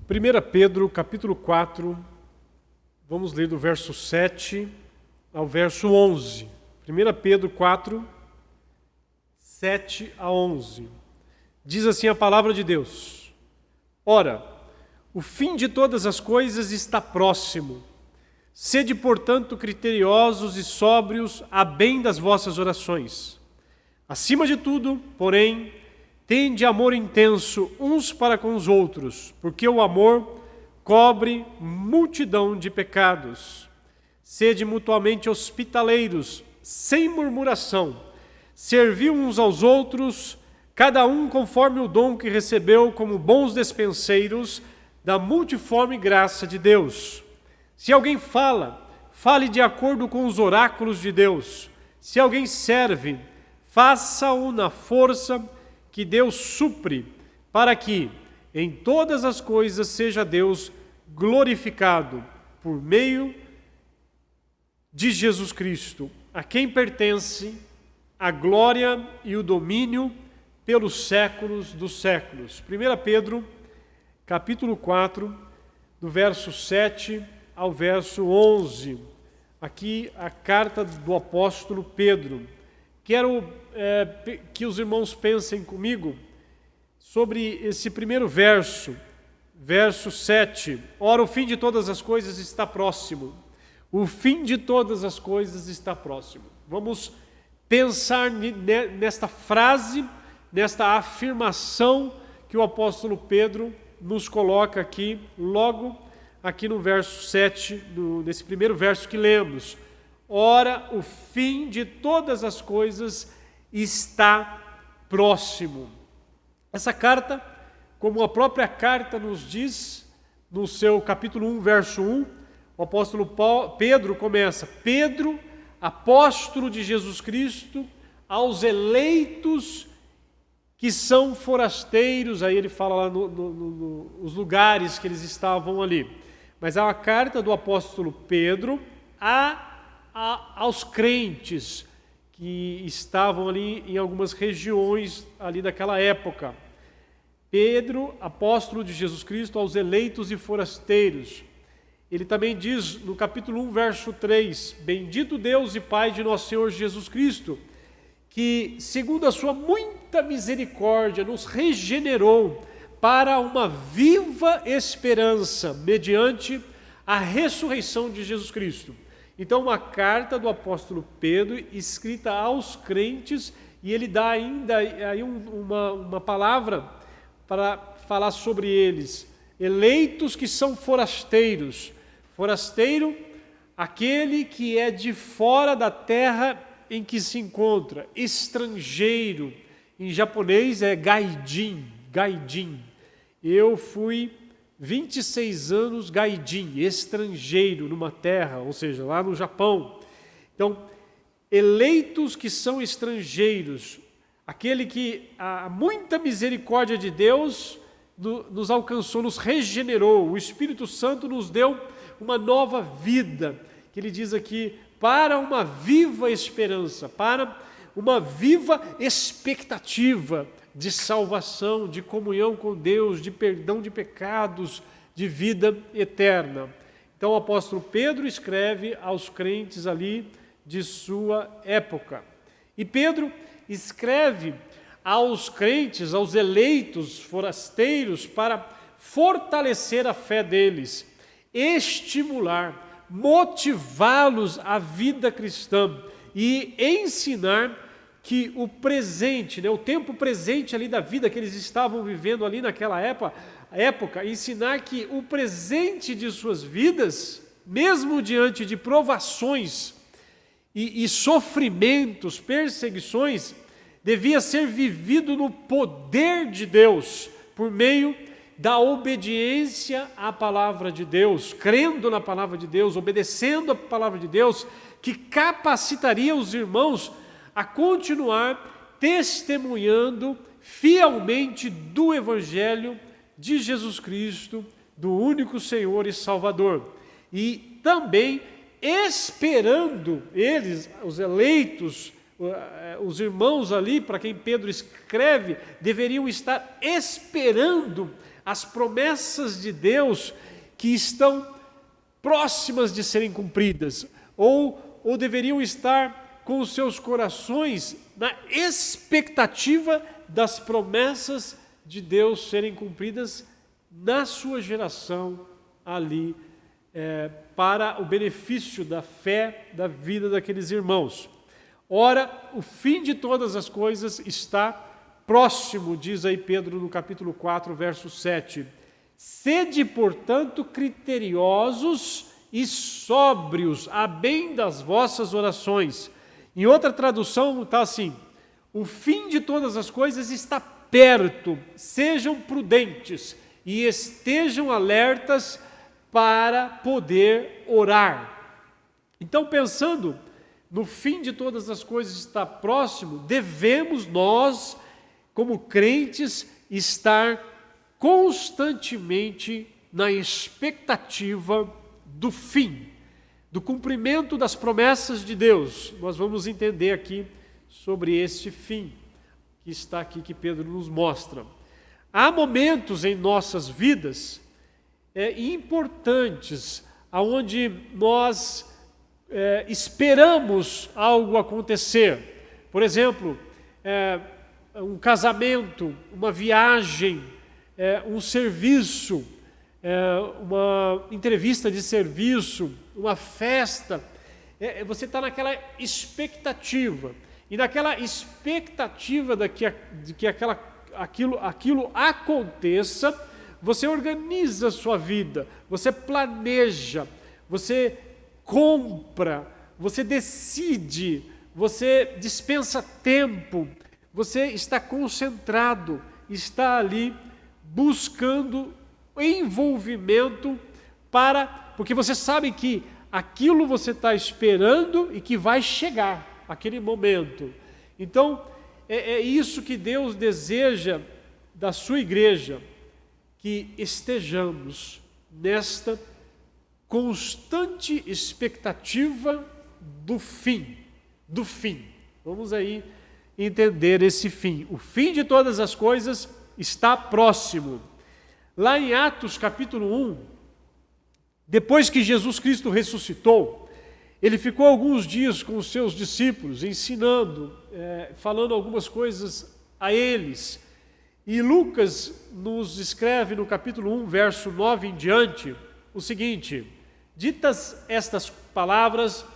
1 Pedro, capítulo 4, vamos ler do verso 7 ao verso 11. 1 Pedro 4, 7 a 11. Diz assim a palavra de Deus: Ora, o fim de todas as coisas está próximo. Sede, portanto, criteriosos e sóbrios a bem das vossas orações. Acima de tudo, porém, tende amor intenso uns para com os outros, porque o amor cobre multidão de pecados. Sede mutuamente hospitaleiros, sem murmuração. Servi uns aos outros, cada um conforme o dom que recebeu, como bons despenseiros da multiforme graça de Deus. Se alguém fala, fale de acordo com os oráculos de Deus. Se alguém serve, faça-o na força que Deus supre, para que em todas as coisas seja Deus glorificado por meio de Jesus Cristo, a quem pertence a glória e o domínio pelos séculos dos séculos. 1 Pedro, capítulo 4, do verso 7 ao verso 11. Aqui a carta do apóstolo Pedro. Quero que os irmãos pensem comigo sobre esse primeiro verso, verso 7. Ora, o fim de todas as coisas está próximo. O fim de todas as coisas está próximo. Vamos pensar nesta frase, nesta afirmação que o apóstolo Pedro nos coloca aqui, logo aqui no verso 7, nesse primeiro verso que lemos. Ora, o fim de todas as coisas está próximo. Essa carta, como a própria carta nos diz, no seu capítulo 1, verso 1, o apóstolo Pedro começa: Pedro, apóstolo de Jesus Cristo, aos eleitos que são forasteiros. Aí ele fala lá os lugares que eles estavam ali. Mas é uma carta do apóstolo Pedro aos crentes que estavam ali em algumas regiões ali daquela época. Pedro, apóstolo de Jesus Cristo, aos eleitos e forasteiros. Ele também diz no capítulo 1, verso 3, Bendito Deus e Pai de nosso Senhor Jesus Cristo, que segundo a sua muita misericórdia nos regenerou para uma viva esperança mediante a ressurreição de Jesus Cristo. Então, uma carta do apóstolo Pedro escrita aos crentes, e ele dá ainda aí uma palavra para falar sobre eles. Eleitos que são forasteiros. Forasteiro, aquele que é de fora da terra em que se encontra. Estrangeiro, em japonês é gaijin. Eu fui 26 anos gaijin, estrangeiro numa terra, ou seja, lá no Japão. Então, eleitos que são estrangeiros, aquele que a muita misericórdia de Deus nos alcançou, nos regenerou, o Espírito Santo nos deu uma nova vida, que ele diz aqui, para uma viva esperança, para uma viva expectativa de salvação, de comunhão com Deus, de perdão de pecados, de vida eterna. Então o apóstolo Pedro escreve aos crentes ali de sua época. E Pedro escreve aos crentes, aos eleitos forasteiros, para fortalecer a fé deles, estimular, motivá-los à vida cristã e ensinar que o presente, o tempo presente ali da vida que eles estavam vivendo ali naquela época, ensinar que o presente de suas vidas, mesmo diante de provações e sofrimentos, perseguições, devia ser vivido no poder de Deus, por meio da obediência à palavra de Deus, crendo na palavra de Deus, obedecendo a palavra de Deus, que capacitaria os irmãos a continuar testemunhando fielmente do Evangelho de Jesus Cristo, do único Senhor e Salvador. E também esperando eles, os eleitos, os irmãos ali, para quem Pedro escreve, deveriam estar esperando as promessas de Deus que estão próximas de serem cumpridas, ou deveriam estar com os seus corações na expectativa das promessas de Deus serem cumpridas na sua geração ali, para o benefício da fé, da vida daqueles irmãos. Ora, o fim de todas as coisas está próximo, diz aí Pedro no capítulo 4, verso 7. Sede, portanto, criteriosos e sóbrios, a bem das vossas orações. Em outra tradução está assim: o fim de todas as coisas está perto, sejam prudentes e estejam alertas para poder orar. Então, pensando no fim de todas as coisas está próximo, devemos nós, como crentes, estar constantemente na expectativa do fim, do cumprimento das promessas de Deus. Nós vamos entender aqui sobre este fim que está aqui, que Pedro nos mostra. Há momentos em nossas vidas importantes, onde nós esperamos algo acontecer. Por exemplo, um casamento, uma viagem, um serviço, uma entrevista de serviço, uma festa. Você está naquela expectativa. E naquela expectativa de que aquilo aconteça, você organiza a sua vida, você planeja, você compra, você decide, você dispensa tempo, você está concentrado, está ali buscando envolvimento porque você sabe que aquilo você está esperando e que vai chegar, aquele momento. Então, é isso que Deus deseja da sua igreja, que estejamos nesta constante expectativa do fim. Vamos aí entender esse fim. O fim de todas as coisas está próximo. Lá em Atos capítulo 1, depois que Jesus Cristo ressuscitou, ele ficou alguns dias com os seus discípulos, ensinando, falando algumas coisas a eles. E Lucas nos escreve no capítulo 1, verso 9 em diante, o seguinte: ditas estas palavras,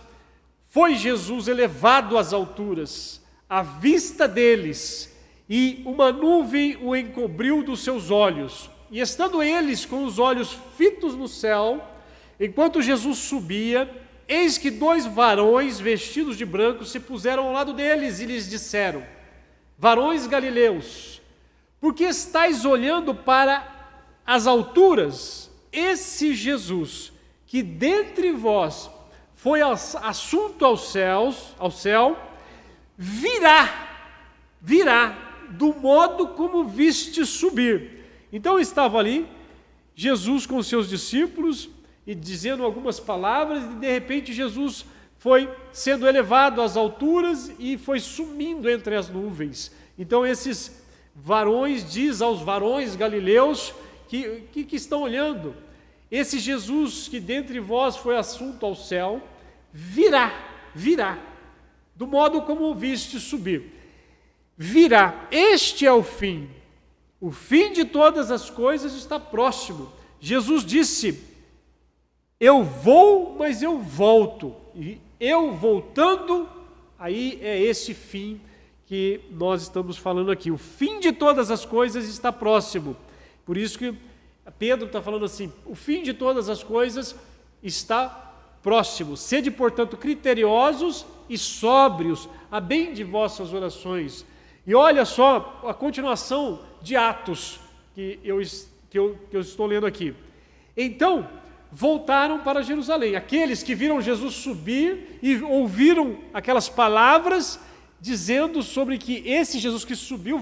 foi Jesus elevado às alturas, à vista deles, e uma nuvem o encobriu dos seus olhos. E estando eles com os olhos fitos no céu, enquanto Jesus subia, eis que 2 varões vestidos de branco se puseram ao lado deles e lhes disseram: varões galileus, por que estáis olhando para as alturas? Esse Jesus, que dentre vós foi assunto ao céu, virá do modo como viste subir. Então estava ali Jesus com os seus discípulos e dizendo algumas palavras, e de repente Jesus foi sendo elevado às alturas e foi sumindo entre as nuvens. Então esses varões diz aos varões galileus que estão olhando: esse Jesus que dentre vós foi assunto ao céu, virá, do modo como o viste subir. Virá, este é o fim de todas as coisas está próximo. Jesus disse: eu vou, mas eu volto. E eu voltando, aí é esse fim que nós estamos falando aqui. O fim de todas as coisas está próximo. Por isso que Pedro está falando assim: o fim de todas as coisas está próximo. Sede, portanto, criteriosos e sóbrios, a bem de vossas orações. E olha só a continuação de Atos, que eu estou lendo aqui. Então, voltaram para Jerusalém. Aqueles que viram Jesus subir e ouviram aquelas palavras dizendo sobre que esse Jesus que subiu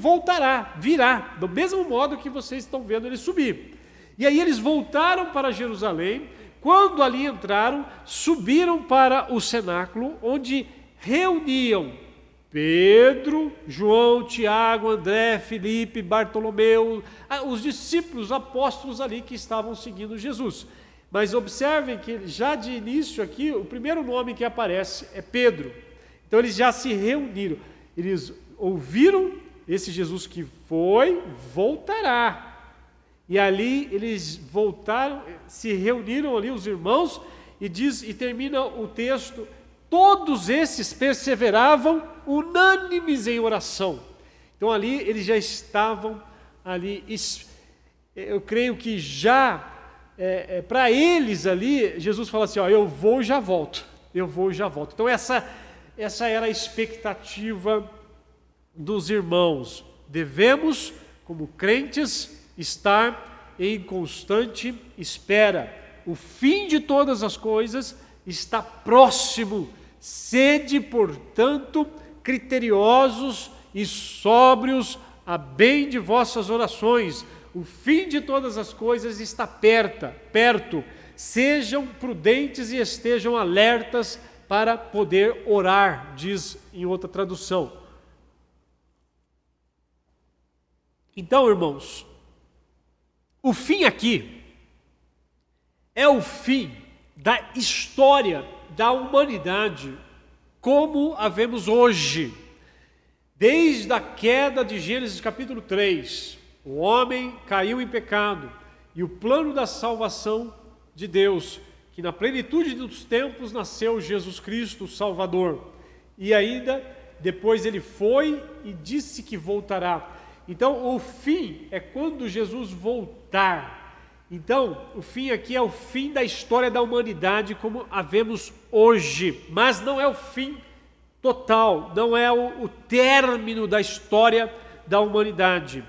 virá, do mesmo modo que vocês estão vendo ele subir. E aí eles voltaram para Jerusalém. Quando ali entraram, subiram para o cenáculo, onde reuniam Pedro, João, Tiago, André, Filipe, Bartolomeu, os discípulos apóstolos ali que estavam seguindo Jesus. Mas observem que já de início aqui, o primeiro nome que aparece é Pedro. Então eles já se reuniram, eles ouviram esse Jesus que foi, voltará. E ali eles voltaram, se reuniram ali os irmãos, e termina o texto: todos esses perseveravam unânimes em oração. Então ali eles já estavam ali, eu creio que já, para eles ali, Jesus fala assim, eu vou e já volto, eu vou e já volto. Então essa era a expectativa dos irmãos. Devemos, como crentes, estar em constante espera. O fim de todas as coisas está próximo. Sede, portanto, criteriosos e sóbrios a bem de vossas orações. O fim de todas as coisas está perto. Sejam prudentes e estejam alertas para poder orar, diz em outra tradução. Então, irmãos, o fim aqui é o fim da história da humanidade como a vemos hoje. Desde a queda de Gênesis capítulo 3, o homem caiu em pecado e o plano da salvação de Deus, que na plenitude dos tempos nasceu Jesus Cristo, o Salvador. E ainda depois ele foi e disse que voltará. Então o fim é quando Jesus voltar. Então, o fim aqui é o fim da história da humanidade como a vemos hoje, mas não é o fim total, não é o término da história da humanidade.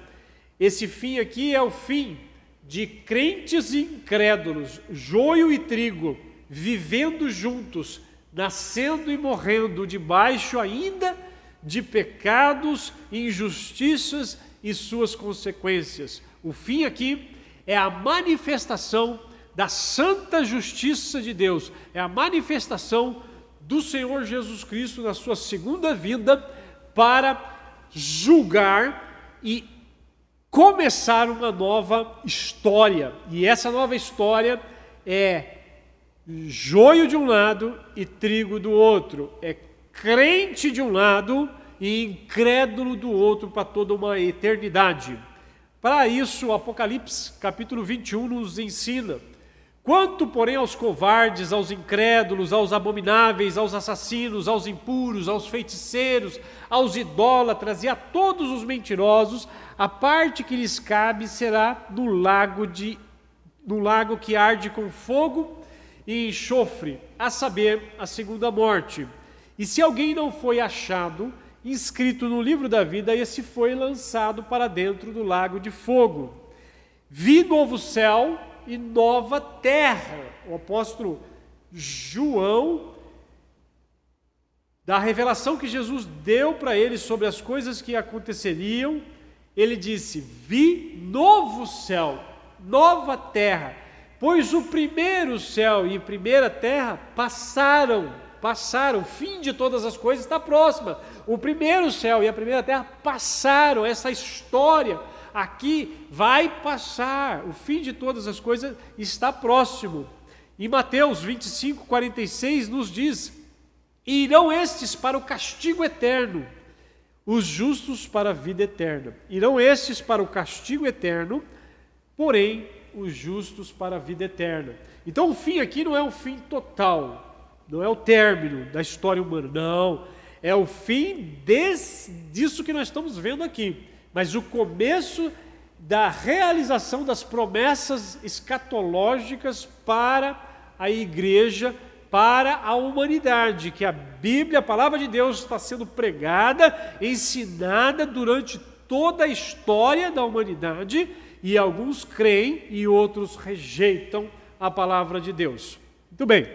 Esse fim aqui é o fim de crentes e incrédulos, joio e trigo, vivendo juntos, nascendo e morrendo debaixo ainda de pecados, injustiças e suas consequências. O fim aqui é a manifestação da santa justiça de Deus, é a manifestação do Senhor Jesus Cristo na sua segunda vinda para julgar e começar uma nova história. E essa nova história é joio de um lado e trigo do outro, é crente de um lado e incrédulo do outro para toda uma eternidade. Para isso, o Apocalipse, capítulo 21, nos ensina: quanto, porém, aos covardes, aos incrédulos, aos abomináveis, aos assassinos, aos impuros, aos feiticeiros, aos idólatras e a todos os mentirosos, a parte que lhes cabe será no lago que arde com fogo e enxofre, a saber, a segunda morte. E se alguém não foi achado inscrito no livro da vida, esse foi lançado para dentro do lago de fogo. Vi novo céu e nova terra. O apóstolo João, da revelação que Jesus deu para ele sobre as coisas que aconteceriam, ele disse: vi novo céu, nova terra, pois o primeiro céu e a primeira terra passaram, o fim de todas as coisas está próximo. O primeiro céu e a primeira terra passaram, essa história aqui vai passar, o fim de todas as coisas está próximo. E Mateus 25, 46 nos diz: irão estes para o castigo eterno, os justos para a vida eterna. Irão estes para o castigo eterno, porém os justos para a vida eterna. Então o fim aqui não é um fim total, não é o término da história humana, não. É o fim disso que nós estamos vendo aqui. Mas o começo da realização das promessas escatológicas para a igreja, para a humanidade, que a Bíblia, a palavra de Deus, está sendo pregada, ensinada durante toda a história da humanidade, e alguns creem e outros rejeitam a palavra de Deus. Muito bem.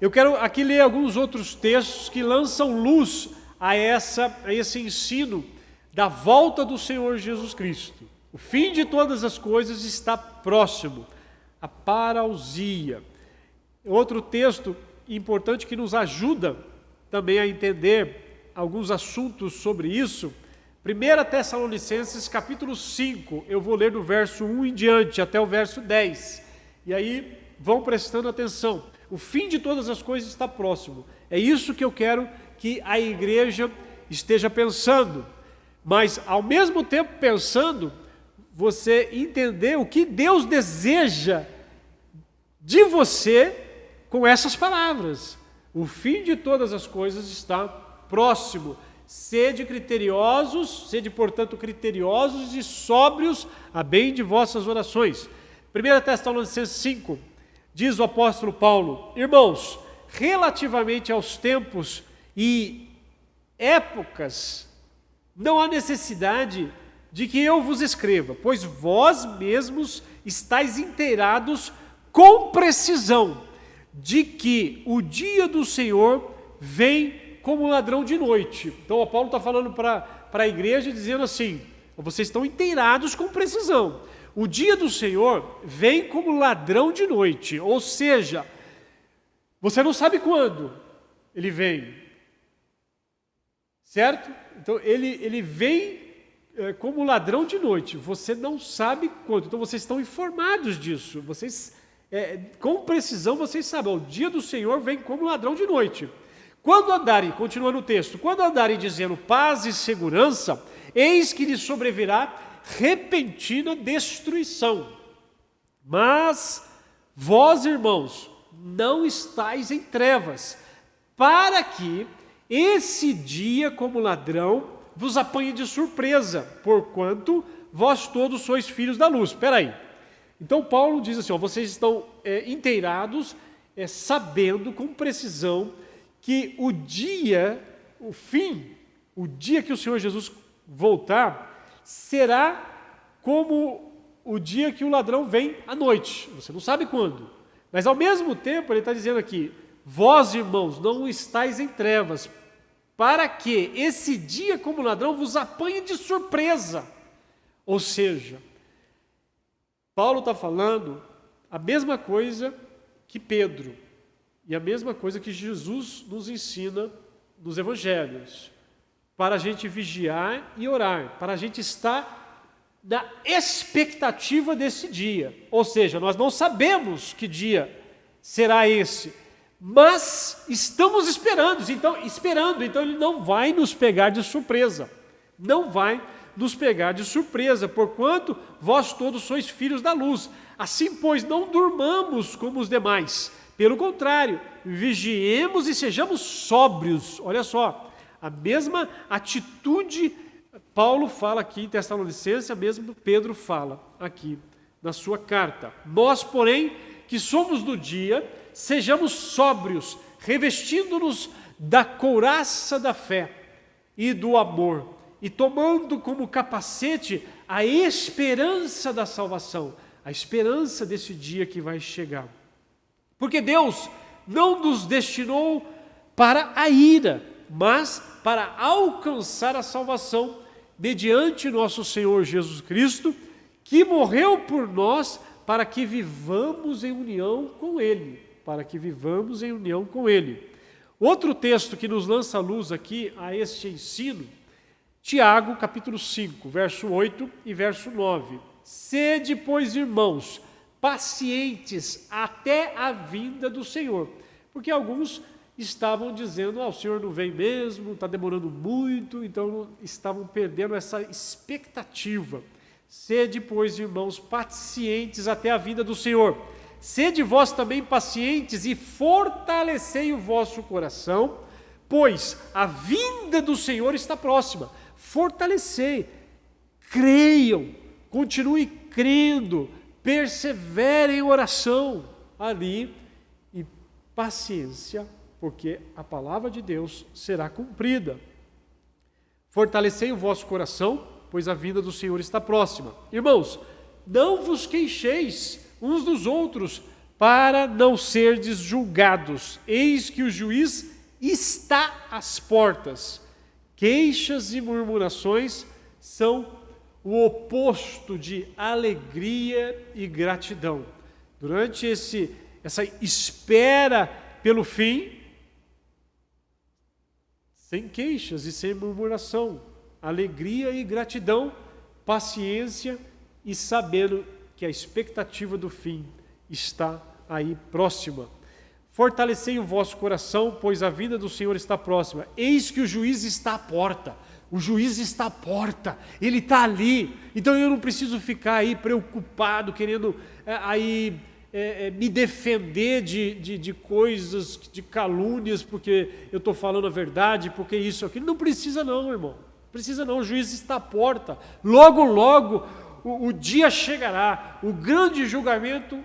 Eu quero aqui ler alguns outros textos que lançam luz a esse ensino da volta do Senhor Jesus Cristo. O fim de todas as coisas está próximo, a parousia. Outro texto importante que nos ajuda também a entender alguns assuntos sobre isso. 1 Tessalonicenses capítulo 5, eu vou ler do verso 1 em diante até o verso 10. E aí vão prestando atenção. O fim de todas as coisas está próximo. É isso que eu quero que a igreja esteja pensando. Mas ao mesmo tempo pensando, você entender o que Deus deseja de você com essas palavras. O fim de todas as coisas está próximo. Sede criteriosos, sede, portanto, criteriosos e sóbrios a bem de vossas orações. 1 Tessalonicenses 5, diz o apóstolo Paulo: irmãos, relativamente aos tempos e épocas, não há necessidade de que eu vos escreva, pois vós mesmos estáis inteirados com precisão de que o dia do Senhor vem como ladrão de noite. Então o Paulo está falando para a igreja dizendo assim: vocês estão inteirados com precisão. O dia do Senhor vem como ladrão de noite, ou seja, você não sabe quando ele vem, certo? Então ele vem como ladrão de noite, você não sabe quando. Então vocês estão informados disso, vocês com precisão vocês sabem, o dia do Senhor vem como ladrão de noite. Quando andarem, continua no texto, quando andarem dizendo paz e segurança, eis que lhes sobrevirá repentina destruição. Mas vós, irmãos, não estáis em trevas, para que esse dia como ladrão vos apanhe de surpresa, porquanto vós todos sois filhos da luz. Espera aí. Então Paulo diz assim, vocês estão inteirados, sabendo com precisão que o dia, o fim, o dia que o Senhor Jesus voltar, será como o dia que o ladrão vem à noite. Você não sabe quando. Mas ao mesmo tempo ele está dizendo aqui, vós, irmãos, não estáis em trevas, para que esse dia como ladrão vos apanhe de surpresa. Ou seja, Paulo está falando a mesma coisa que Pedro. E a mesma coisa que Jesus nos ensina nos evangelhos, para a gente vigiar e orar, para a gente estar na expectativa desse dia. Ou seja, nós não sabemos que dia será esse, mas estamos esperando, então ele não vai nos pegar de surpresa, não vai nos pegar de surpresa, porquanto vós todos sois filhos da luz. Assim, pois, não durmamos como os demais. Pelo contrário, vigiemos e sejamos sóbrios. Olha só, a mesma atitude Paulo fala aqui em Tessalonicenses, a mesma Pedro fala aqui na sua carta. Nós, porém, que somos do dia, sejamos sóbrios, revestindo-nos da couraça da fé e do amor, e tomando como capacete a esperança da salvação, a esperança desse dia que vai chegar. Porque Deus não nos destinou para a ira, mas para alcançar a salvação mediante nosso Senhor Jesus Cristo, que morreu por nós para que vivamos em união com Ele. Para que vivamos em união com Ele. Outro texto que nos lança luz aqui a este ensino, Tiago, capítulo 5, verso 8 e verso 9. Sede, pois, irmãos, pacientes até a vinda do Senhor. Porque alguns estavam dizendo, o Senhor não vem mesmo, está demorando muito, então estavam perdendo essa expectativa. Sede, pois, irmãos, pacientes até a vinda do Senhor. Sede vós também pacientes e fortalecei o vosso coração, pois a vinda do Senhor está próxima. Fortalecei, creiam, continue crendo, persevere em oração ali e paciência, porque a palavra de Deus será cumprida. Fortalecei o vosso coração, pois a vinda do Senhor está próxima. Irmãos, não vos queixeis uns dos outros, para não serdes julgados. Eis que o juiz está às portas. Queixas e murmurações são o oposto de alegria e gratidão. Durante essa espera pelo fim, sem queixas e sem murmuração, alegria e gratidão, paciência e sabendo que a expectativa do fim está aí próxima. Fortalecei o vosso coração, pois a vinda do Senhor está próxima. Eis que o juiz está à porta. O juiz está à porta, ele está ali. Então eu não preciso ficar aí preocupado, querendo me defender de coisas, de calúnias, porque eu estou falando a verdade, porque isso, aquilo. Não precisa não, irmão. Não precisa não, o juiz está à porta. Logo, logo, o dia chegará. O grande julgamento,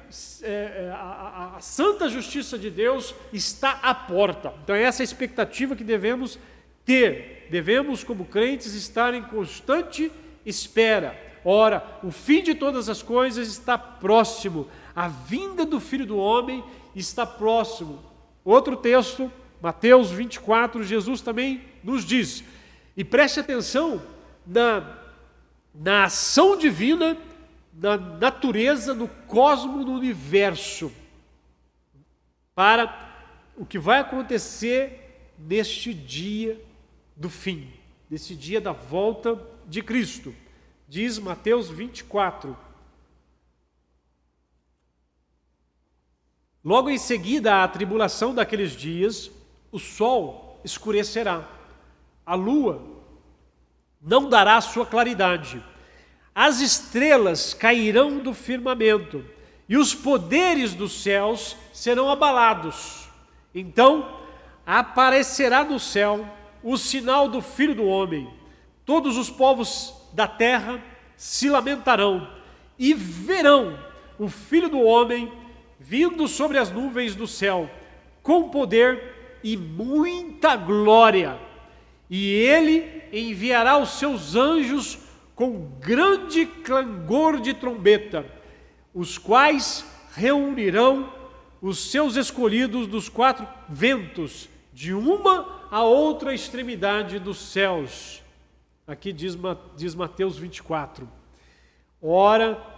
a santa justiça de Deus está à porta. Então essa é a expectativa que devemos ter. Devemos, como crentes, estar em constante espera. Ora, o fim de todas as coisas está próximo. A vinda do Filho do Homem está próximo. Outro texto, Mateus 24, Jesus também nos diz. E preste atenção na ação divina, na natureza, no cosmos, no universo, para o que vai acontecer neste dia do fim, desse dia da volta de Cristo. Diz Mateus 24. Logo em seguida à tribulação daqueles dias, o sol escurecerá, a lua não dará sua claridade, as estrelas cairão do firmamento e os poderes dos céus serão abalados. Então aparecerá no céu o sinal do Filho do Homem. Todos os povos da terra se lamentarão e verão o Filho do Homem vindo sobre as nuvens do céu, com poder e muita glória. E ele enviará os seus anjos com grande clangor de trombeta, os quais reunirão os seus escolhidos dos quatro ventos, de uma a outra extremidade dos céus. Aqui diz Mateus 24. Ora,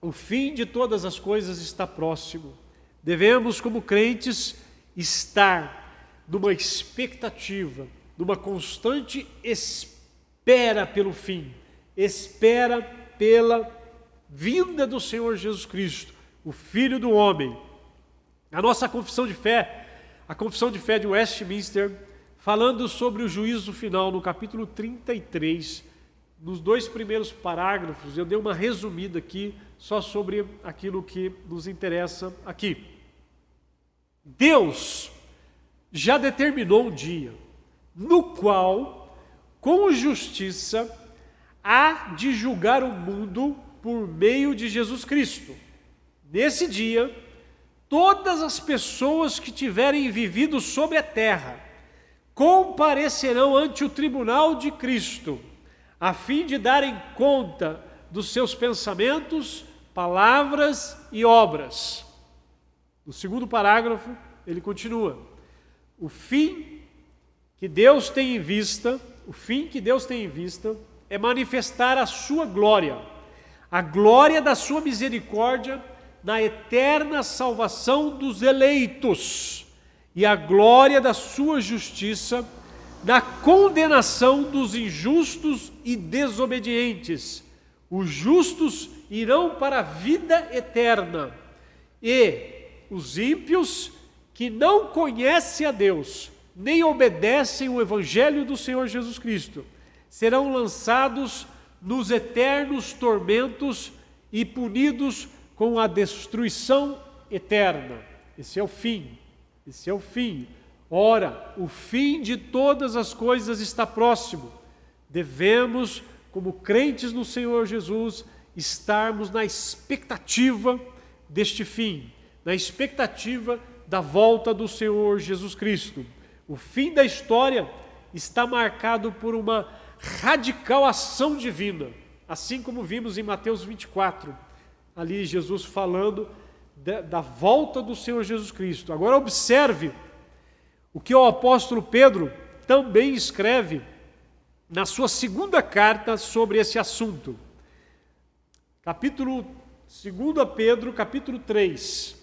o fim de todas as coisas está próximo. Devemos, como crentes, estar numa expectativa, numa constante espera pelo fim, espera pela vinda do Senhor Jesus Cristo, o Filho do Homem. A nossa confissão de fé, a confissão de fé de Westminster, falando sobre o juízo final, no capítulo 33, nos 2 primeiros parágrafos, eu dei uma resumida aqui, só sobre aquilo que nos interessa aqui. Deus já determinou um dia, no qual, com justiça, há de julgar o mundo por meio de Jesus Cristo. Nesse dia, todas as pessoas que tiverem vivido sobre a terra comparecerão ante o tribunal de Cristo, a fim de darem conta dos seus pensamentos, palavras e obras. No segundo parágrafo, ele continua: o fim que Deus tem em vista, é manifestar a sua glória, a glória da sua misericórdia na eterna salvação dos eleitos e a glória da sua justiça na condenação dos injustos e desobedientes. Os justos irão para a vida eterna e os ímpios, que não conhecem a Deus, nem obedecem o evangelho do Senhor Jesus Cristo, serão lançados nos eternos tormentos e punidos com a destruição eterna. Esse é o fim. Ora, o fim de todas as coisas está próximo. Devemos, como crentes no Senhor Jesus, estarmos na expectativa deste fim, na expectativa da volta do Senhor Jesus Cristo. O fim da história está marcado por uma radical ação divina, assim como vimos em Mateus 24, ali Jesus falando da volta do Senhor Jesus Cristo. Agora observe o que o apóstolo Pedro também escreve na sua segunda carta sobre esse assunto. 2 Pedro, capítulo 3.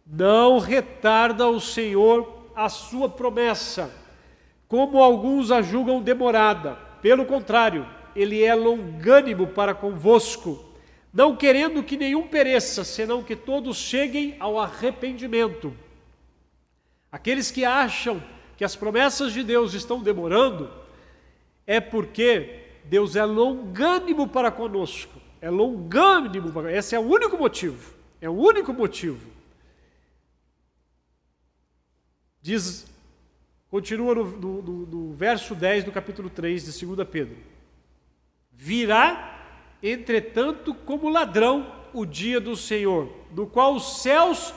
Não retarda o Senhor a sua promessa, como alguns a julgam demorada. Pelo contrário, ele é longânimo para convosco, não querendo que nenhum pereça, senão que todos cheguem ao arrependimento. Aqueles que acham que as promessas de Deus estão demorando, é porque Deus é longânimo para conosco. É longânimo, esse é o único motivo. É o único motivo. Diz, continua no verso 10 do capítulo 3 de 2 Pedro. Virá, entretanto, como ladrão o dia do Senhor, no qual os céus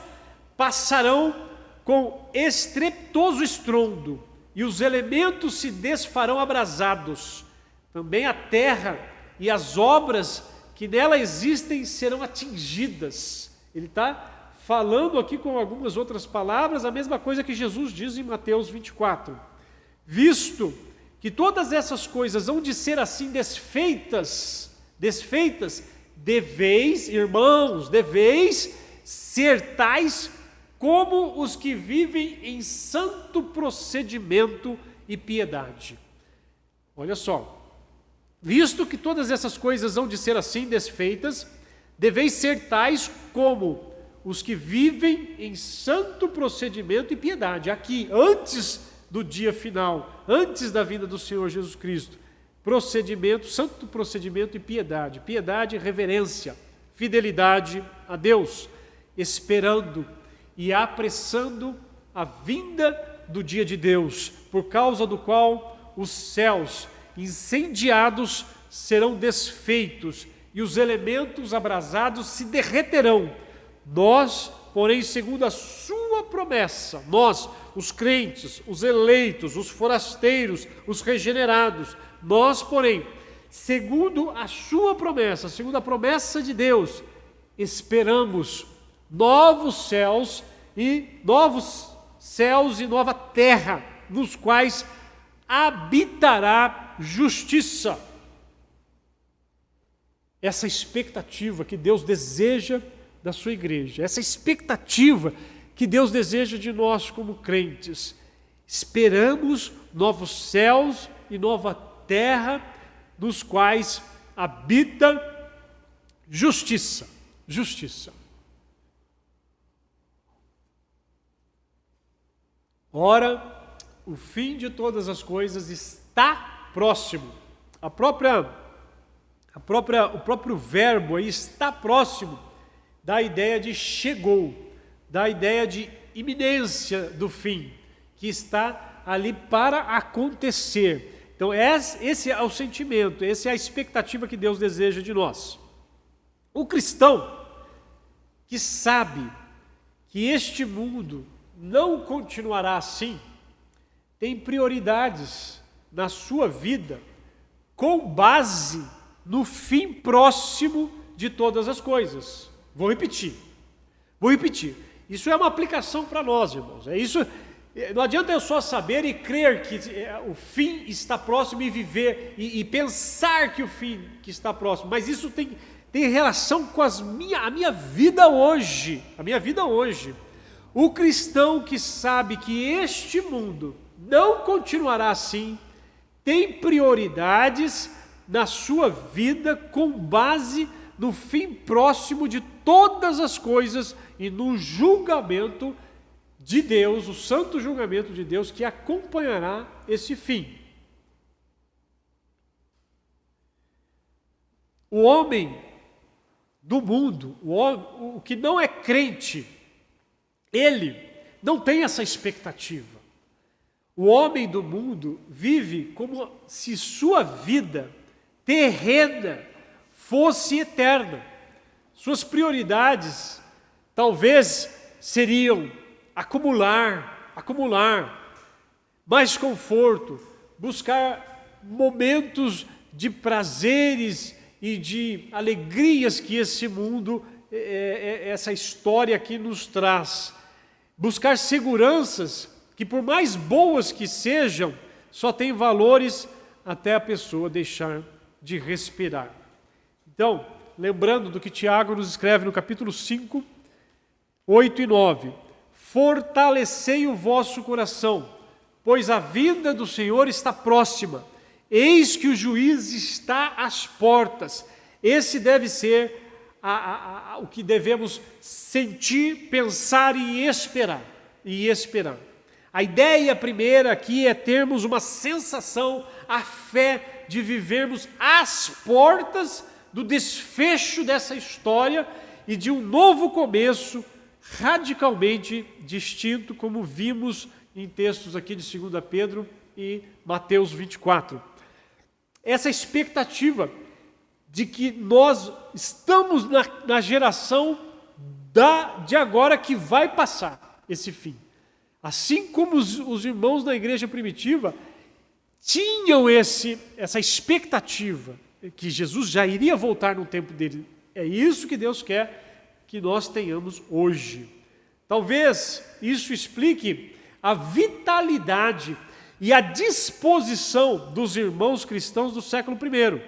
passarão com estrepitoso estrondo, e os elementos se desfarão abrasados. Também a terra e as obras que nela existem serão atingidas. Ele está falando aqui com algumas outras palavras, a mesma coisa que Jesus diz em Mateus 24. Visto que todas essas coisas hão de ser assim desfeitas, deveis, irmãos, deveis ser tais como os que vivem em santo procedimento e piedade. Olha só, visto que todas essas coisas hão de ser assim desfeitas, deveis ser tais como os que vivem em santo procedimento e piedade. Aqui, antes do dia final, antes da vinda do Senhor Jesus Cristo, procedimento, santo procedimento e piedade. Piedade, reverência, fidelidade a Deus, esperando e apressando a vinda do dia de Deus, por causa do qual os céus incendiados serão desfeitos e os elementos abrasados se derreterão. Nós, porém, segundo a sua promessa, nós, os crentes, os eleitos, os forasteiros, os regenerados, nós, porém, segundo a sua promessa, segundo a promessa de Deus, esperamos novos céus e nova terra, nos quais habitará justiça. Essa expectativa que Deus deseja da sua igreja, essa expectativa que Deus deseja de nós como crentes. Esperamos novos céus e nova terra, nos quais habita justiça. Justiça. Ora, o fim de todas as coisas está próximo. O próprio verbo aí, está próximo, dá a ideia de chegou, dá a ideia de iminência do fim, que está ali para acontecer. Então esse é o sentimento, essa é a expectativa que Deus deseja de nós. O cristão que sabe que este mundo não continuará assim, tem prioridades na sua vida com base no fim próximo de todas as coisas. Vou repetir. Isso é uma aplicação para nós, irmãos. Não adianta eu só saber e crer que o fim está próximo e viver e pensar que o fim que está próximo, mas isso tem relação com a minha vida hoje. A minha vida hoje. O cristão que sabe que este mundo não continuará assim, tem prioridades na sua vida com base no fim próximo de todas as coisas e no julgamento de Deus, o santo julgamento de Deus que acompanhará esse fim. O homem do mundo, o que não é crente, ele não tem essa expectativa. O homem do mundo vive como se sua vida terrena fosse eterna. Suas prioridades talvez seriam acumular mais conforto, buscar momentos de prazeres e de alegrias que esse mundo, essa história aqui nos traz. Buscar seguranças que, por mais boas que sejam, só têm valores até a pessoa deixar de respirar. Então, lembrando do que Tiago nos escreve no capítulo 5, 8 e 9. Fortalecei o vosso coração, pois a vinda do Senhor está próxima. Eis que o juiz está às portas. Esse deve ser o que devemos sentir, pensar e esperar. A ideia primeira aqui é termos uma sensação, a fé de vivermos às portas do desfecho dessa história e de um novo começo radicalmente distinto, como vimos em textos aqui de 2 Pedro e Mateus 24. Essa expectativa de que nós estamos na geração de agora que vai passar esse fim. Assim como os irmãos da igreja primitiva tinham essa expectativa que Jesus já iria voltar no tempo dele. É isso que Deus quer que nós tenhamos hoje. Talvez isso explique a vitalidade e a disposição dos irmãos cristãos do século I,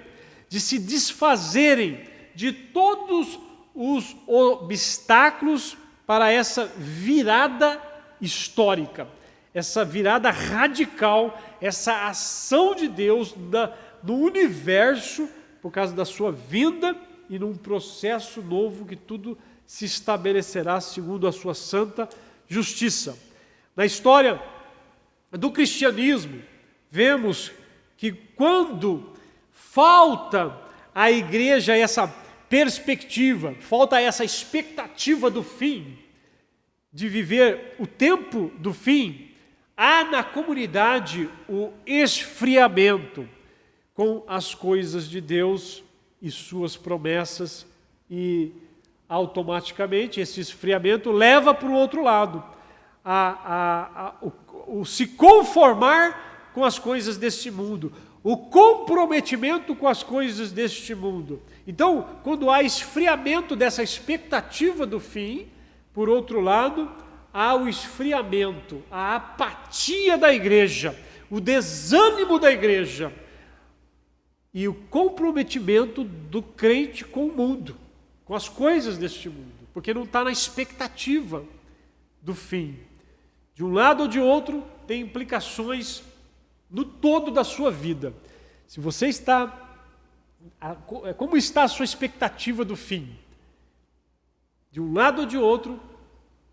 de se desfazerem de todos os obstáculos para essa virada histórica, essa virada radical, essa ação de Deus no universo, por causa da sua vinda e num processo novo que tudo se estabelecerá segundo a sua santa justiça. Na história do cristianismo, vemos que quando falta à igreja essa perspectiva, falta essa expectativa do fim, de viver o tempo do fim, há na comunidade o esfriamento com as coisas de Deus e suas promessas, e automaticamente esse esfriamento leva para o outro lado, o se conformar com as coisas deste mundo, o comprometimento com as coisas deste mundo. Então, quando há esfriamento dessa expectativa do fim, por outro lado, há o esfriamento, a apatia da igreja, o desânimo da igreja e o comprometimento do crente com o mundo, com as coisas deste mundo, porque não está na expectativa do fim. De um lado ou de outro, tem implicações no todo da sua vida. Se você como está a sua expectativa do fim? De um lado ou de outro,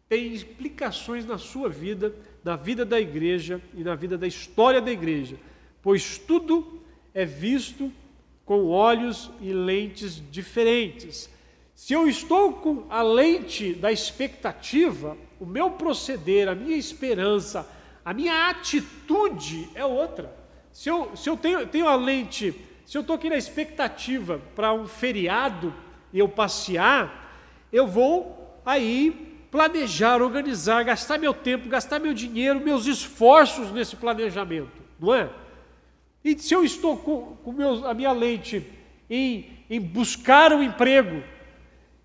tem implicações na sua vida, na vida da igreja e na vida da história da igreja, pois tudo é visto com olhos e lentes diferentes. Se eu estou com a lente da expectativa, o meu proceder, a minha esperança, a minha atitude é outra. Se eu tenho a lente, se eu estou aqui na expectativa para um feriado e eu passear, eu vou aí planejar, organizar, gastar meu tempo, gastar meu dinheiro, meus esforços nesse planejamento, não é? E se eu estou com a minha lente em buscar um emprego,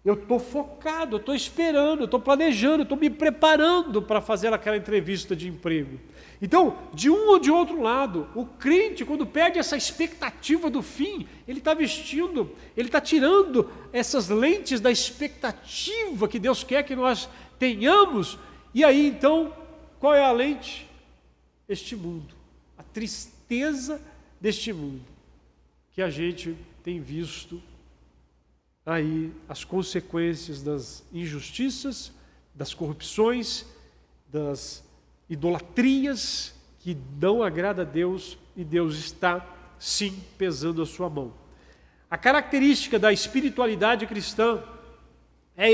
eu estou focado, eu estou esperando, eu estou planejando, eu estou me preparando para fazer aquela entrevista de emprego. Então, de um ou de outro lado, o crente, quando perde essa expectativa do fim, ele está tirando essas lentes da expectativa que Deus quer que nós tenhamos, e aí então, qual é a lente? Este mundo, a tristeza deste mundo, que a gente tem visto aí as consequências das injustiças, das corrupções, das idolatrias que não agrada a Deus, e Deus está, sim, pesando a sua mão. A característica da espiritualidade cristã é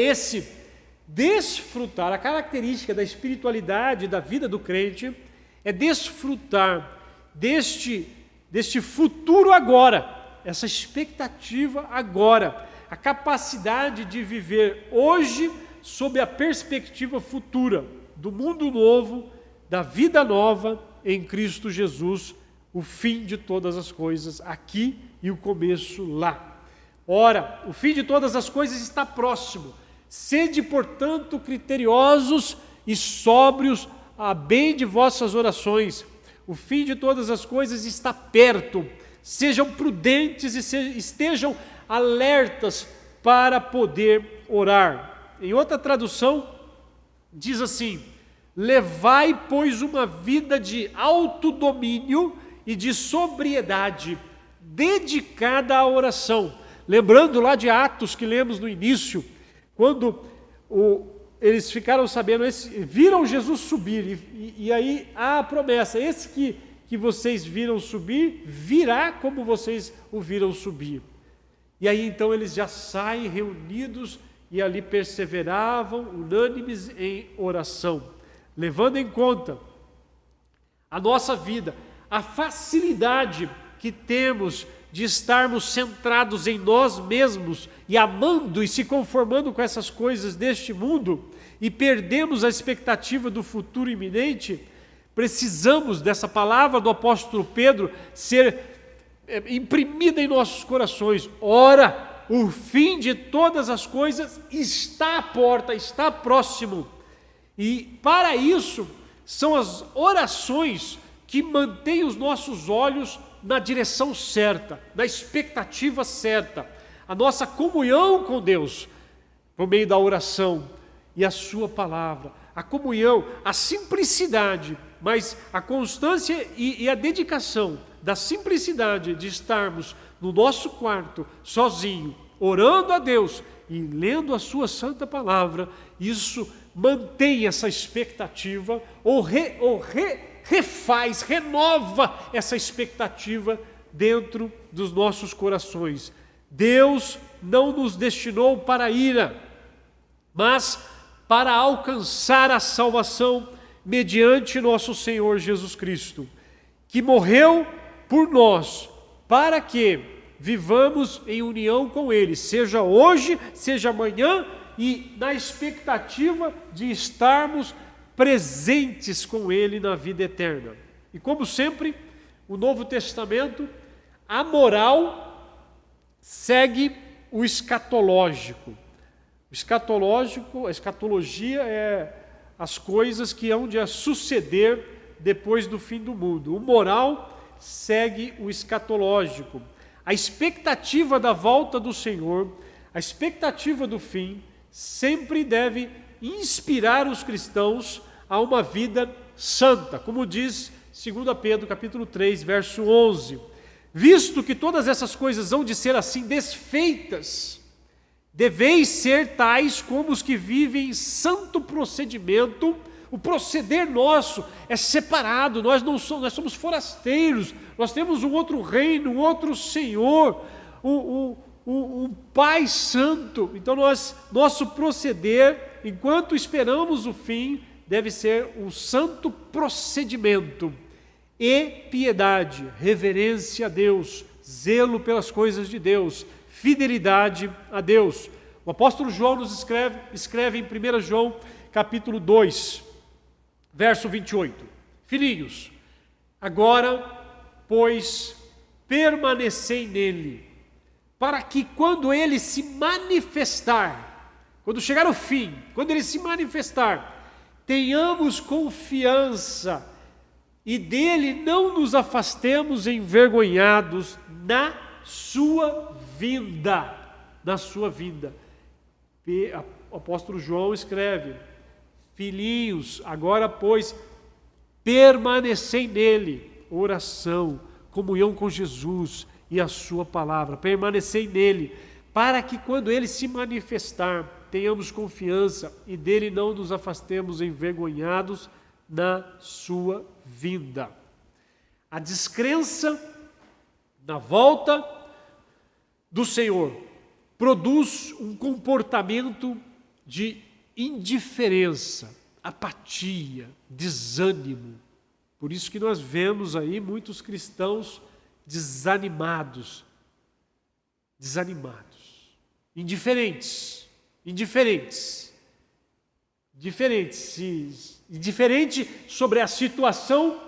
desfrutar, a característica da espiritualidade da vida do crente é desfrutar deste futuro agora, essa expectativa agora, a capacidade de viver hoje sob a perspectiva futura do mundo novo, da vida nova em Cristo Jesus, o fim de todas as coisas aqui e o começo lá. Ora, o fim de todas as coisas está próximo. Sede, portanto, criteriosos e sóbrios a bem de vossas orações. O fim de todas as coisas está perto. Sejam prudentes e estejam alertas para poder orar. Em outra tradução, diz assim: Levai, pois, uma vida de autodomínio e de sobriedade, dedicada à oração. Lembrando lá de Atos que lemos no início, quando eles ficaram sabendo, viram Jesus subir, e aí há a promessa, esse que vocês viram subir, virá como vocês o viram subir. E aí então eles já saem reunidos e ali perseveravam, unânimes em oração, levando em conta a nossa vida, a facilidade que temos de estarmos centrados em nós mesmos e amando e se conformando com essas coisas deste mundo e perdemos a expectativa do futuro iminente. Precisamos dessa palavra do apóstolo Pedro ser imprimida em nossos corações. Ora, o fim de todas as coisas está à porta, está próximo. E para isso são as orações que mantêm os nossos olhos na direção certa, na expectativa certa. A nossa comunhão com Deus, por meio da oração e a sua palavra, a comunhão, a simplicidade, mas a constância e a dedicação da simplicidade de estarmos no nosso quarto, sozinho, orando a Deus e lendo a sua santa palavra, isso mantém essa expectativa refaz, renova essa expectativa dentro dos nossos corações. Deus não nos destinou para a ira, mas para alcançar a salvação mediante nosso Senhor Jesus Cristo, que morreu por nós, para que vivamos em união com Ele, seja hoje, seja amanhã, e na expectativa de estarmos presentes com Ele na vida eterna. E como sempre, o Novo Testamento, a moral segue o escatológico. O escatológico, a escatologia é as coisas que hão de suceder depois do fim do mundo. O moral segue o escatológico. A expectativa da volta do Senhor, a expectativa do fim, sempre deve inspirar os cristãos a uma vida santa, como diz 2 Pedro capítulo 3, verso 11. Visto que todas essas coisas hão de ser assim desfeitas, deveis ser tais como os que vivem em santo procedimento. O proceder nosso é separado, nós somos forasteiros, nós temos um outro reino, um outro Senhor, um Pai Santo. Então nosso proceder, enquanto esperamos o fim, deve ser um santo procedimento e piedade, reverência a Deus, zelo pelas coisas de Deus, fidelidade a Deus. O apóstolo João nos escreve em 1 João capítulo 2, verso 28. Filhinhos, agora, pois, permanecei nele, para que quando ele se manifestar, quando chegar o fim, quando ele se manifestar, tenhamos confiança e dele não nos afastemos envergonhados na sua vinda. Na sua vinda. O apóstolo João escreve: filhinhos, agora pois permanecei nele, oração, comunhão com Jesus e a sua palavra, permanecei nele, para que quando ele se manifestar, tenhamos confiança e dele não nos afastemos envergonhados na sua vinda. A descrença na volta do Senhor produz um comportamento de indiferença, apatia, desânimo. Por isso que nós vemos aí muitos cristãos desanimados, indiferentes, indiferente sobre a situação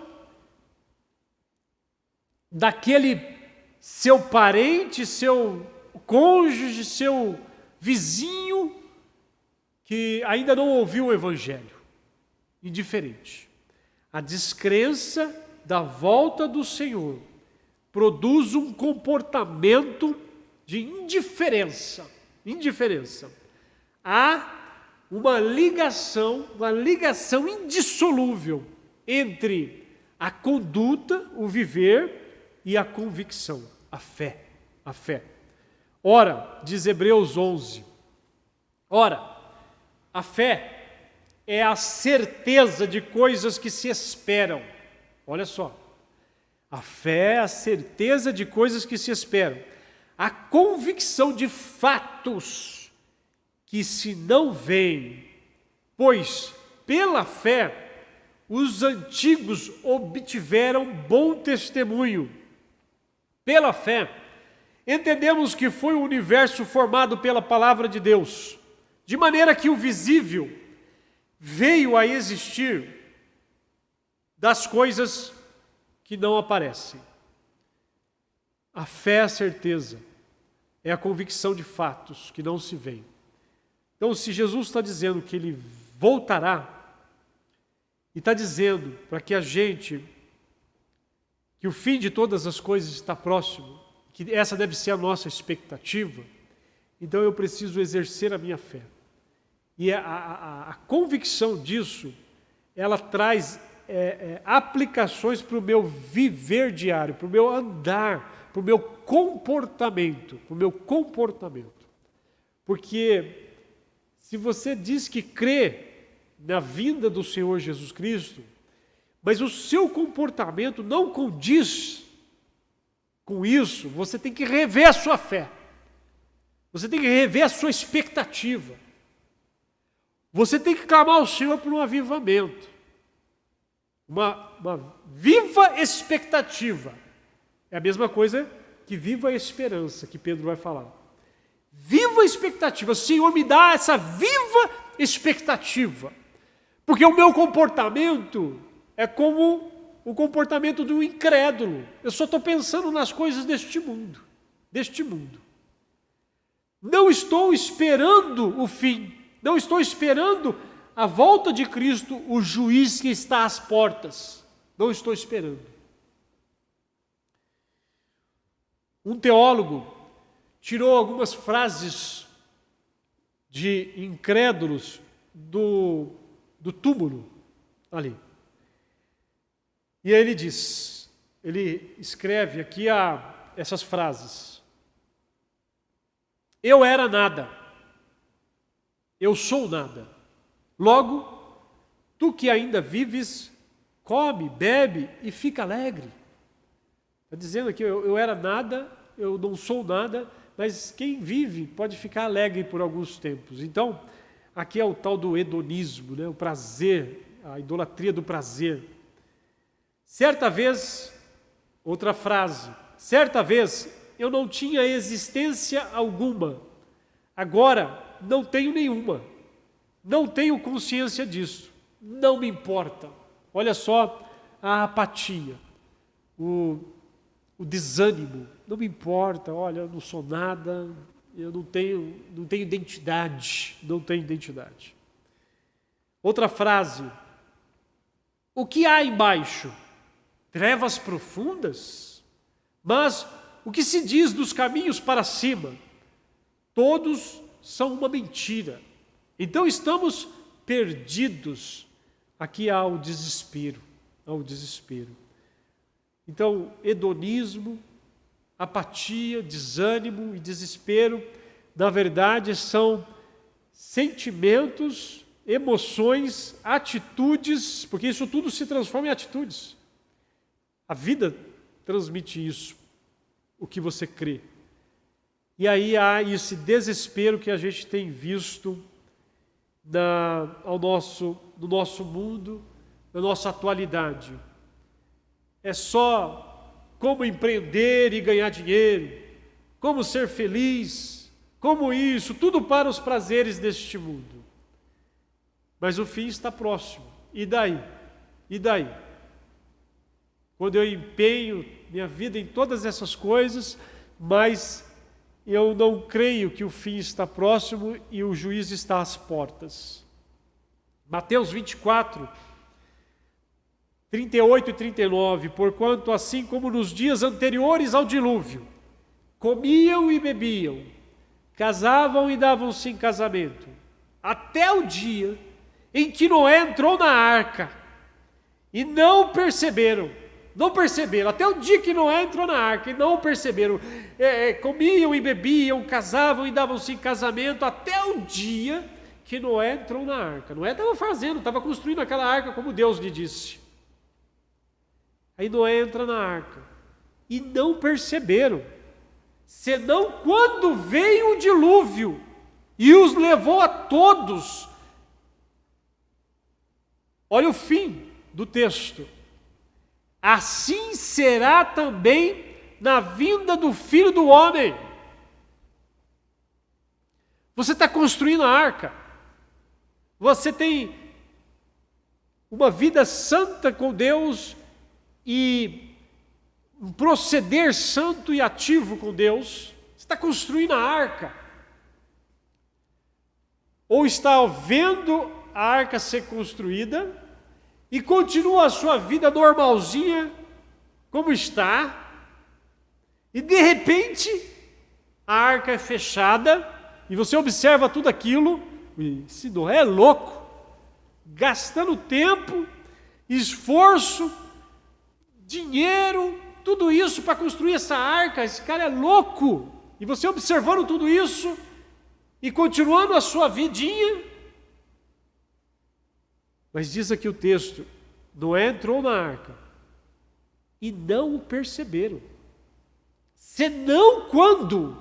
daquele seu parente, seu cônjuge, seu vizinho que ainda não ouviu o Evangelho. Indiferente. A descrença da volta do Senhor produz um comportamento de indiferença. Há uma ligação indissolúvel entre a conduta, o viver e a convicção, a fé. Ora, diz Hebreus 11, a fé é a certeza de coisas que se esperam. Olha só, a fé é a certeza de coisas que se esperam, a convicção de fatos que se não veem, pois pela fé os antigos obtiveram bom testemunho. Pela fé, entendemos que foi o universo formado pela palavra de Deus, de maneira que o visível veio a existir das coisas que não aparecem. A fé é a certeza, é a convicção de fatos que não se veem. Então, se Jesus está dizendo que Ele voltará, e está dizendo para que que o fim de todas as coisas está próximo, que essa deve ser a nossa expectativa, então eu preciso exercer a minha fé. E a convicção disso, ela traz aplicações para o meu viver diário, para o meu andar, para o meu comportamento, Porque se você diz que crê na vinda do Senhor Jesus Cristo, mas o seu comportamento não condiz com isso, você tem que rever a sua fé. Você tem que rever a sua expectativa. Você tem que clamar ao Senhor por um avivamento. Uma viva expectativa. É a mesma coisa que viva a esperança, que Pedro vai falar. Viva a expectativa. Senhor, me dá essa viva expectativa. Porque o meu comportamento é como o comportamento do incrédulo. Eu só estou pensando nas coisas deste mundo. Não estou esperando o fim. Não estou esperando a volta de Cristo, o juiz que está às portas. Não estou esperando. Um teólogo tirou algumas frases de incrédulos do túmulo ali. E aí ele escreve aqui essas frases. Eu era nada. Eu sou nada. Logo, tu que ainda vives, come, bebe e fica alegre. Está dizendo aqui, eu era nada, eu não sou nada, mas quem vive pode ficar alegre por alguns tempos. Então, aqui é o tal do hedonismo, né? O prazer, a idolatria do prazer. Certa vez, outra frase, certa vez eu não tinha existência alguma, agora não tenho nenhuma, não tenho consciência disso, não me importa. Olha só a apatia, o desânimo, não me importa, olha, eu não sou nada, eu não tenho identidade, Outra frase, o que há embaixo? Trevas profundas? Mas o que se diz dos caminhos para cima? Todos são uma mentira. Então estamos perdidos. Aqui há o desespero. Então, hedonismo, apatia, desânimo e desespero, na verdade, são sentimentos, emoções, atitudes, porque isso tudo se transforma em atitudes. A vida transmite isso, o que você crê. E aí há esse desespero que a gente tem visto no nosso mundo, na nossa atualidade. É só como empreender e ganhar dinheiro, como ser feliz, como isso, tudo para os prazeres deste mundo. Mas o fim está próximo. E daí? Quando eu empenho minha vida em todas essas coisas, mas eu não creio que o fim está próximo e o juízo está às portas. Mateus 24, 38 e 39, porquanto assim como nos dias anteriores ao dilúvio, comiam e bebiam, casavam e davam-se em casamento, até o dia em que Noé entrou na arca e não perceberam, até o dia que Noé entrou na arca e não perceberam, comiam e bebiam, casavam e davam-se em casamento até o dia que Noé entrou na arca. Noé estava construindo aquela arca como Deus lhe disse. Aí Noé entra na arca e não perceberam, senão quando veio o dilúvio e os levou a todos. Olha o fim do texto. Assim será também na vinda do Filho do Homem. Você está construindo a arca. Você tem uma vida santa com Deus e um proceder santo e ativo com Deus. Você está construindo a arca. Ou está vendo a arca ser construída e continua a sua vida normalzinha, como está, e de repente a arca é fechada e você observa tudo aquilo, e esse Noé é louco, gastando tempo, esforço, dinheiro, tudo isso para construir essa arca, esse cara é louco, e você observando tudo isso e continuando a sua vidinha. Mas diz aqui o texto, Noé entrou na arca e não o perceberam, senão quando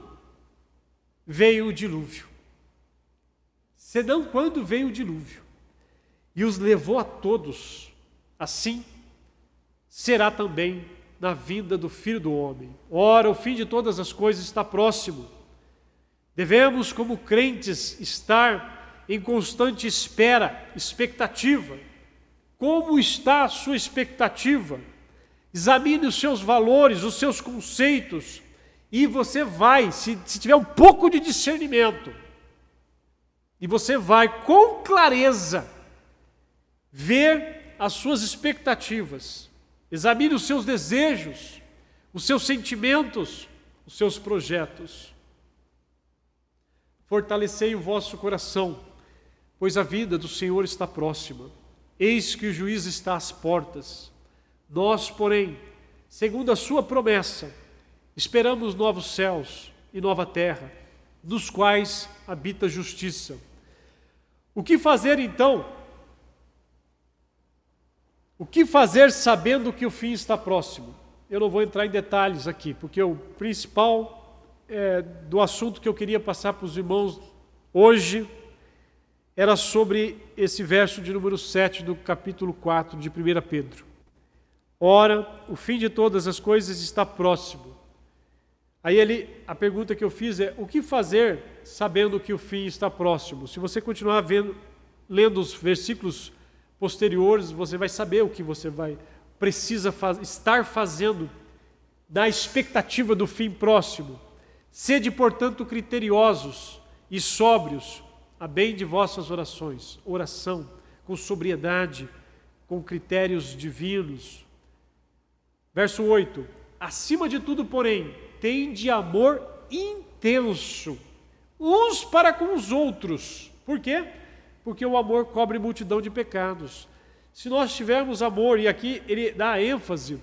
veio o dilúvio. Senão quando veio o dilúvio e os levou a todos. Assim será também na vinda do Filho do Homem. Ora, o fim de todas as coisas está próximo. Devemos, como crentes, estar em constante expectativa. Como está a sua expectativa? Examine os seus valores, os seus conceitos, e você vai, se tiver um pouco de discernimento, e você vai com clareza ver as suas expectativas. Examine os seus desejos, os seus sentimentos, os seus projetos. Fortalecei o vosso coração, pois a vida do Senhor está próxima. Eis que o juízo está às portas. Nós, porém, segundo a sua promessa, esperamos novos céus e nova terra, nos quais habita a justiça. O que fazer então? O que fazer sabendo que o fim está próximo? Eu não vou entrar em detalhes aqui, porque o principal do assunto que eu queria passar para os irmãos hoje era sobre esse verso de número 7 do capítulo 4 de 1 Pedro. Ora, o fim de todas as coisas está próximo. Aí a pergunta que eu fiz é, o que fazer sabendo que o fim está próximo? Se você continuar lendo os versículos posteriores, você vai saber o que você precisa estar fazendo na expectativa do fim próximo. Sede, portanto, criteriosos e sóbrios, a bem de vossas orações. Oração com sobriedade, com critérios divinos. Verso 8. Acima de tudo, porém, tende amor intenso, uns para com os outros. Por quê? Porque o amor cobre multidão de pecados. Se nós tivermos amor, e aqui ele dá ênfase,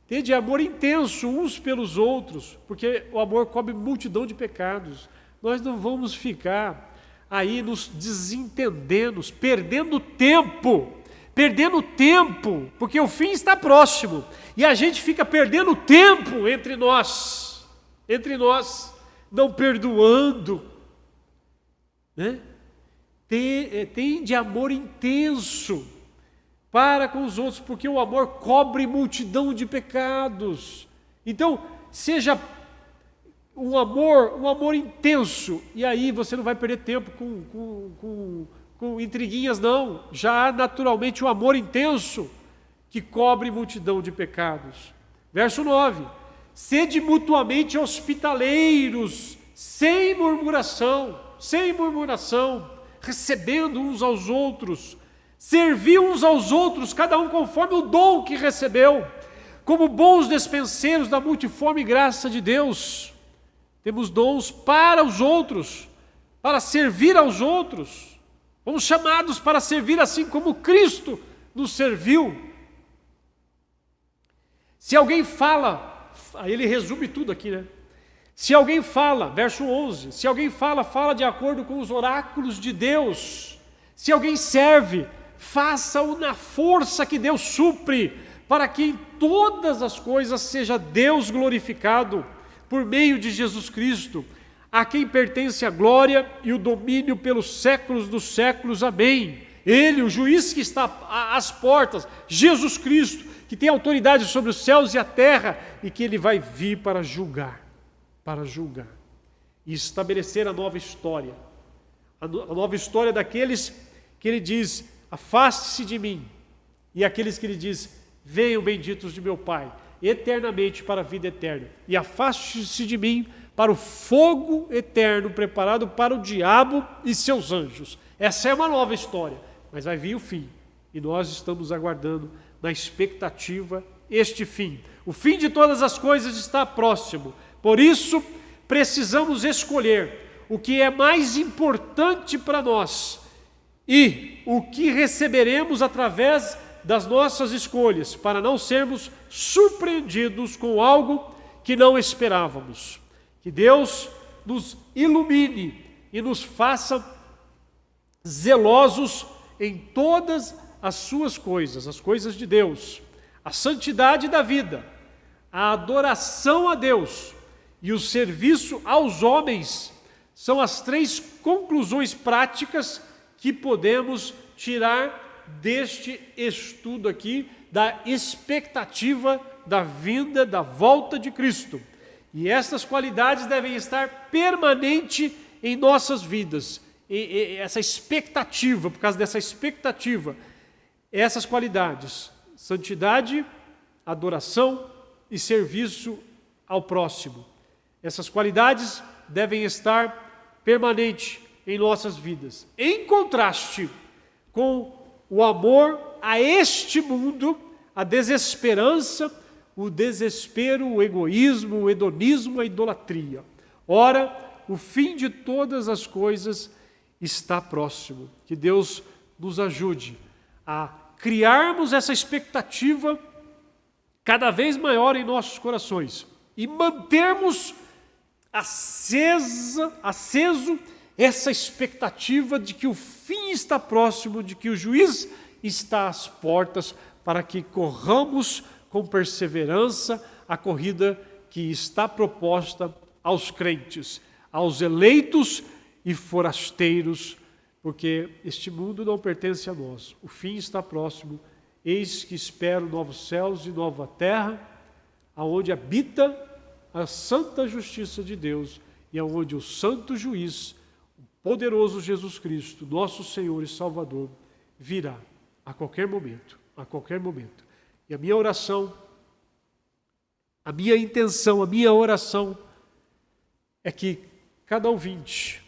tende amor intenso uns pelos outros, porque o amor cobre multidão de pecados. Nós não vamos ficar aí nos desentendendo, perdendo tempo, porque o fim está próximo, e a gente fica perdendo tempo entre nós, não perdoando, né? Tende amor intenso para com os outros, porque o amor cobre multidão de pecados. Então, seja um amor intenso, e aí você não vai perder tempo com intriguinhas, não. Já há naturalmente um amor intenso que cobre multidão de pecados. Verso 9. Sede mutuamente hospitaleiros, sem murmuração, recebendo uns aos outros, servi uns aos outros, cada um conforme o dom que recebeu, como bons despenseiros da multiforme graça de Deus. Temos dons para os outros, para servir aos outros. Fomos chamados para servir assim como Cristo nos serviu. Se alguém fala, aí ele resume tudo aqui, né? Se alguém fala, verso 11, se alguém fala, fala de acordo com os oráculos de Deus. Se alguém serve, faça-o na força que Deus supre, para que em todas as coisas seja Deus glorificado, por meio de Jesus Cristo, a quem pertence a glória e o domínio pelos séculos dos séculos. Amém. Ele, o juiz que está às portas, Jesus Cristo, que tem autoridade sobre os céus e a terra, e que ele vai vir para julgar e estabelecer a nova história. A nova história daqueles que ele diz, afaste-se de mim, e aqueles que ele diz, venham benditos de meu Pai, eternamente para a vida eterna, e afaste-se de mim para o fogo eterno preparado para o diabo e seus anjos. Essa é uma nova história, mas vai vir o fim, e nós estamos aguardando na expectativa este fim. O fim de todas as coisas está próximo, por isso precisamos escolher o que é mais importante para nós e o que receberemos através das nossas escolhas, para não sermos surpreendidos com algo que não esperávamos. Que Deus nos ilumine e nos faça zelosos em todas as suas coisas, as coisas de Deus, a santidade da vida, a adoração a Deus e o serviço aos homens são as 3 conclusões práticas que podemos tirar deste estudo aqui, da expectativa da vinda, da volta de Cristo. E essas qualidades devem estar permanente em nossas vidas. E essa expectativa, por causa dessa expectativa, essas qualidades, santidade, adoração e serviço ao próximo. Essas qualidades devem estar permanente em nossas vidas. Em contraste com o amor a este mundo, a desesperança, o desespero, o egoísmo, o hedonismo, a idolatria. Ora, o fim de todas as coisas está próximo. Que Deus nos ajude a criarmos essa expectativa cada vez maior em nossos corações e mantermos aceso essa expectativa de que o fim está próximo, de que o juiz está às portas, para que corramos com perseverança a corrida que está proposta aos crentes, aos eleitos e forasteiros, porque este mundo não pertence a nós. O fim está próximo. Eis que espero novos céus e nova terra, aonde habita a santa justiça de Deus e aonde o santo juiz, o poderoso Jesus Cristo, nosso Senhor e Salvador, virá a qualquer momento, a qualquer momento. E a minha oração, a minha intenção, a minha oração é que cada ouvinte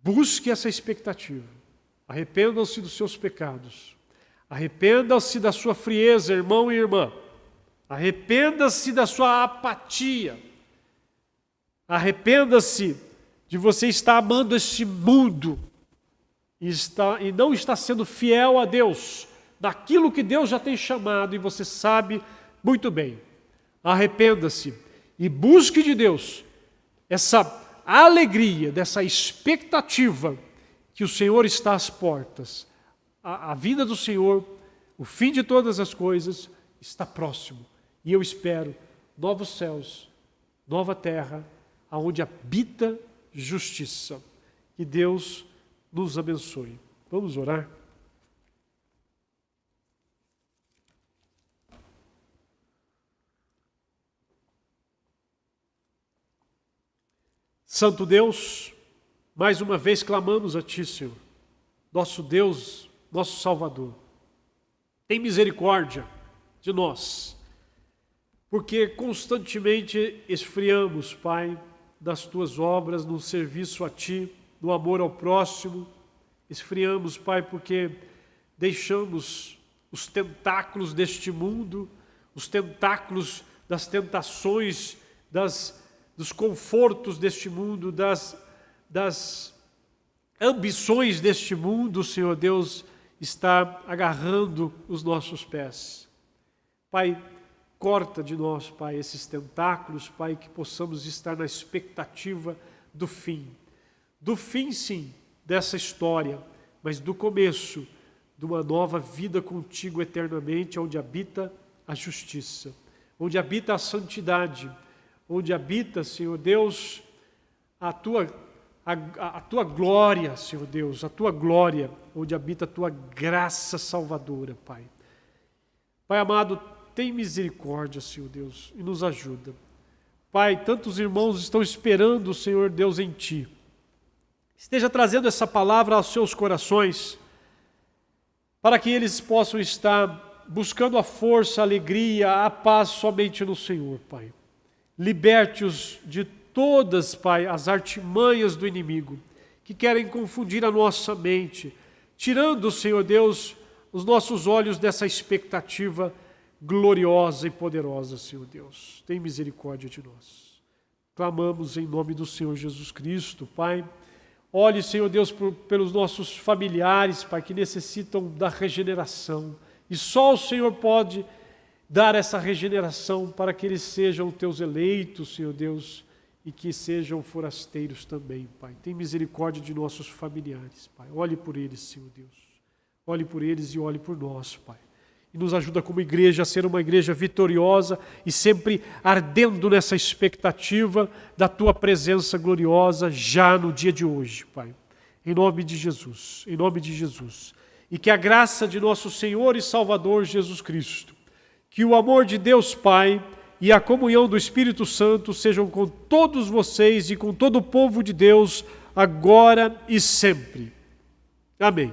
busque essa expectativa. Arrependam-se dos seus pecados. Arrependam-se da sua frieza, irmão e irmã. Arrependa-se da sua apatia. Arrependa-se de você estar amando este mundo e não está sendo fiel a Deus, daquilo que Deus já tem chamado e você sabe muito bem. Arrependa-se e busque de Deus essa alegria, dessa expectativa que o Senhor está às portas. A vinda do Senhor, o fim de todas as coisas está próximo. E eu espero novos céus, nova terra, aonde habita justiça. Que Deus nos abençoe. Vamos orar? Santo Deus, mais uma vez clamamos a Ti, Senhor, nosso Deus, nosso Salvador. Tem misericórdia de nós, porque constantemente esfriamos, Pai, das Tuas obras, no serviço a Ti, no amor ao próximo. Esfriamos, Pai, porque deixamos os tentáculos deste mundo, os tentáculos das tentações, dos confortos deste mundo, das ambições deste mundo, Senhor Deus, está agarrando os nossos pés. Pai, corta de nós, Pai, esses tentáculos, Pai, que possamos estar na expectativa do fim. Do fim, sim, dessa história, mas do começo de uma nova vida contigo eternamente, onde habita a justiça, onde habita a santidade, onde habita, Senhor Deus, a tua glória, Senhor Deus, a tua glória, onde habita a tua graça salvadora, Pai. Pai amado, tem misericórdia, Senhor Deus, e nos ajuda. Pai, tantos irmãos estão esperando, Senhor Deus, em Ti. Esteja trazendo essa palavra aos seus corações, para que eles possam estar buscando a força, a alegria, a paz somente no Senhor, Pai. Liberte-os de todas, Pai, as artimanhas do inimigo, que querem confundir a nossa mente, tirando, Senhor Deus, os nossos olhos dessa expectativa gloriosa e poderosa, Senhor Deus. Tem misericórdia de nós. Clamamos em nome do Senhor Jesus Cristo, Pai. Olhe, Senhor Deus, pelos nossos familiares, Pai, que necessitam da regeneração. E só o Senhor pode dar essa regeneração para que eles sejam teus eleitos, Senhor Deus, e que sejam forasteiros também, Pai. Tem misericórdia de nossos familiares, Pai. Olhe por eles, Senhor Deus. Olhe por eles e olhe por nós, Pai. E nos ajuda como igreja a ser uma igreja vitoriosa e sempre ardendo nessa expectativa da Tua presença gloriosa já no dia de hoje, Pai. Em nome de Jesus, em nome de Jesus. E que a graça de nosso Senhor e Salvador Jesus Cristo, que o amor de Deus Pai e a comunhão do Espírito Santo sejam com todos vocês e com todo o povo de Deus, agora e sempre. Amém.